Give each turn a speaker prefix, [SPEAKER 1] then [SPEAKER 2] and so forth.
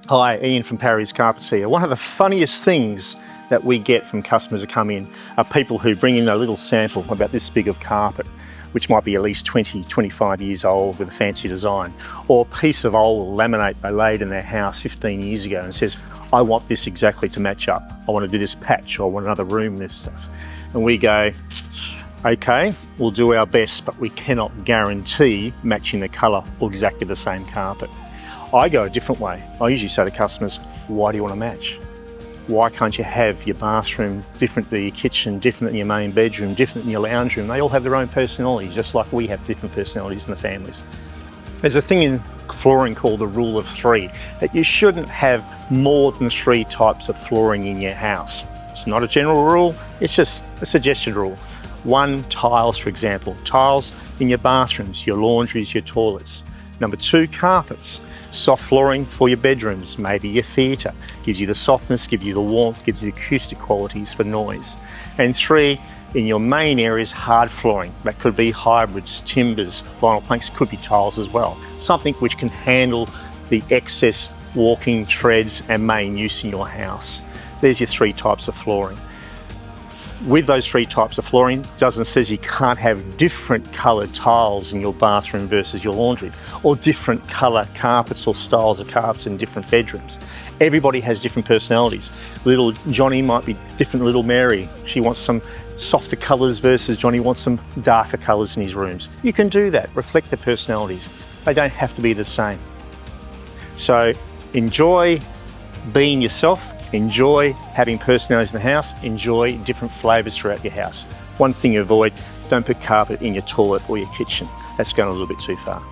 [SPEAKER 1] Hi, Ian from Parrys Carpets here. One of the funniest things that we get from customers who come in are people who bring in a little sample about this big of carpet, which might be at least 20, 25 years old with a fancy design, or a piece of old laminate they laid in their house 15 years ago and says, I want this exactly to match up. I want to do this patch, or I want another room, this stuff. And we go, okay, we'll do our best, but we cannot guarantee matching the colour or exactly the same carpet. I go a different way. I usually say to customers, why do you want to match? Why can't you have your bathroom different than your kitchen, different than your main bedroom, different than your lounge room? They all have their own personalities, just like we have different personalities in the families. There's a thing in flooring called the rule of three, that you shouldn't have more than 3 types of flooring in your house. It's not a general rule, it's just a suggested rule. 1, tiles, for example. Tiles in your bathrooms, your laundries, your toilets. Number 2, carpets. Soft flooring for your bedrooms, maybe your theatre. Gives you the softness, gives you the warmth, gives you the acoustic qualities for noise. And 3, in your main areas, hard flooring. That could be hybrids, timbers, vinyl planks, could be tiles as well. Something which can handle the excess walking, treads and main use in your house. There's your 3 types of flooring. With those 3 types of flooring, doesn't say you can't have different coloured tiles in your bathroom versus your laundry, or different colour carpets or styles of carpets in different bedrooms. Everybody has different personalities. Little Johnny might be different to little Mary. She wants some softer colours versus Johnny wants some darker colours in his rooms. You can do that, reflect their personalities. They don't have to be the same. So enjoy being yourself. Enjoy having personalities in the house, enjoy different flavours throughout your house. One thing you avoid, don't put carpet in your toilet or your kitchen. That's going a little bit too far.